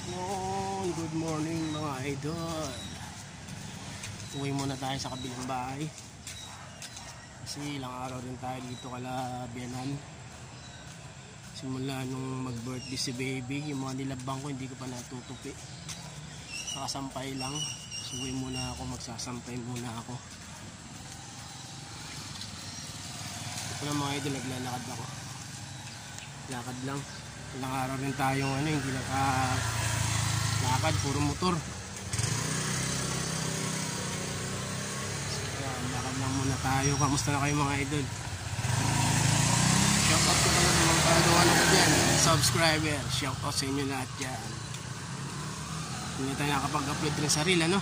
Good morning mga idol. Uwi muna tayo sa kabilang bahay kasi ilang araw rin tayo dito kala Bianan. Simula nung mag-birthday si baby, yung mga nilabang ko hindi ko pa natutupi, nakasampay lang. So uwi muna ako, magsasampay muna ako. Ito na mga idol, naglalakad ako, lakad lang. Ilang araw rin tayong hindi lakad, puro motor. So, lakad lang muna tayo. Kamusta na kayo mga idol? Shout out ko pala sa mga paladuan ako dyan, subscriber. Shout out sa inyo lahat dyan. Hindi tayo nakapag-upload rin sa reel, ano?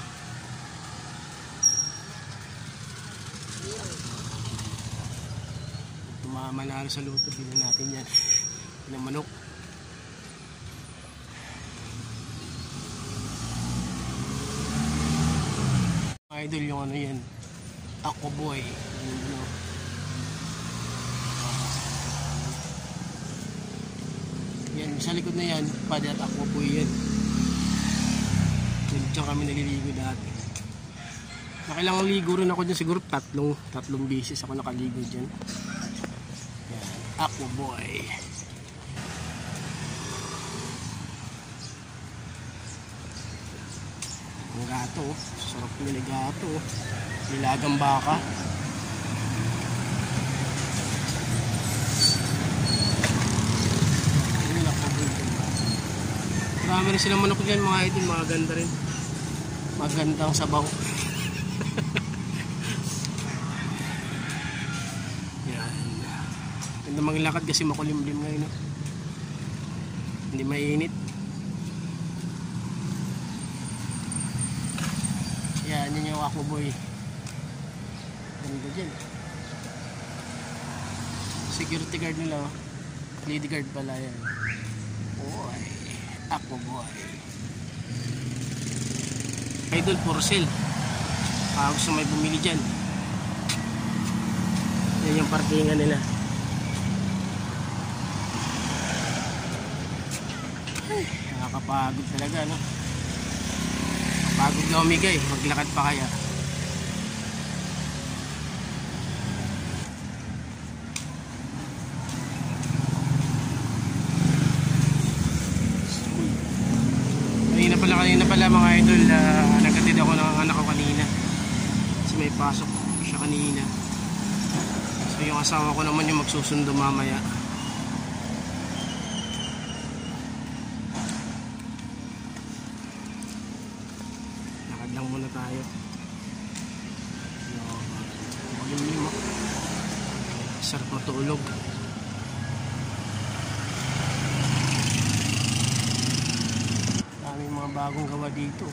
Tumamanalo sa luto, bilhin natin yan ng manok. Idol yung yan, Aqua Boy. Yan, sa likod na yan, Padre at Aqua Boy yan. Diyan kami naliligo dati. Nakailangang ligo rin ako dyan, siguro tatlong beses ako nakaligo dyan. Yan, Aqua Boy. Ang gato, sarap nila gato, nilagang baka. Marami rin silang manok dyan mga idol, maganda rin, magandang sabaw. Yan, ganda maglakad kasi makulimlim ngayon, no? Hindi mainit. Yan, yun yung Aqua Boy. Ganda dyan. Security guard nila, oh. Lady guard pala yan. Boy, Aqua Boy. Idol for sale. Gusto may bumili dyan. Yan yung parkingan nila. Nakakapagod talaga, no? Pagod na umigay, maglakad pa kaya. Kanina pala mga idol, nagkatid ako ng anak ko kanina kasi may pasok siya kanina. So yung asawa ko naman yung magsusundo mamaya. Lang muna tayo. Maglilimo. Sarap matulog. Daming mga bagong gawa dito.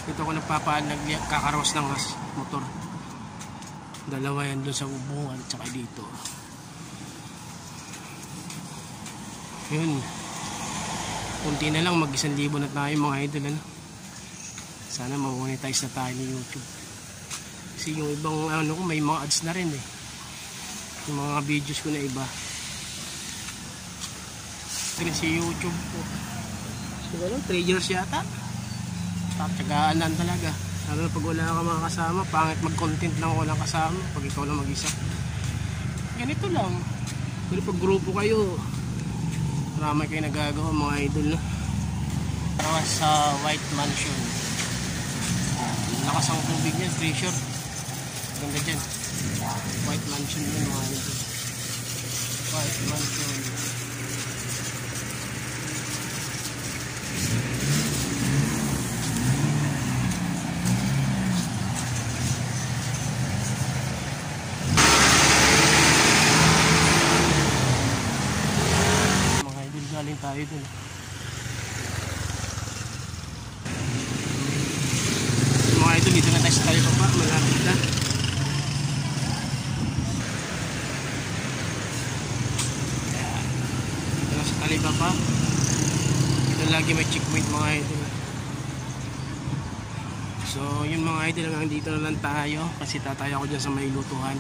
Dito ako nagkakaros ng motor. Dalawa yan doon sa ubungan at saka dito. Yun. Kunti na lang, mag-1,000 na tayo mga idol, ano? Sana ma-monetize na tayo ni YouTube. Kasi yung ibang ko, may mga ads na rin eh. Yung mga videos ko na iba. Rin si YouTube po. Siguro 3 years yata. Tsagaan lang talaga. Lalo na pag wala ka mga kasama, pangit mag-content lang walang kasama. Pag ikaw lang mag-isa. Ganito lang. Pero pag grupo kayo, marami kayo nagagawa mga idol, no? Para sa White Mansion. Lakas ang tubig niya, treasure. Ganda dyan. White Mansion yun mga idol. White Mansion. Galing tayo dun. Mga idol, dito na tayo sa tayo pa, malapit na. Dito na sa taliba pa. Dito lagi may checkpoint mga idol. So yun mga idol, hanggang dito na lang tayo kasi tataya ako dyan sa may lutuhan.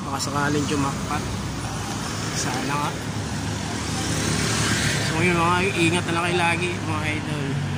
Baka sakaling jumakpat. Sana nga. Okay mga ingat na lang kayo lagi mga idol.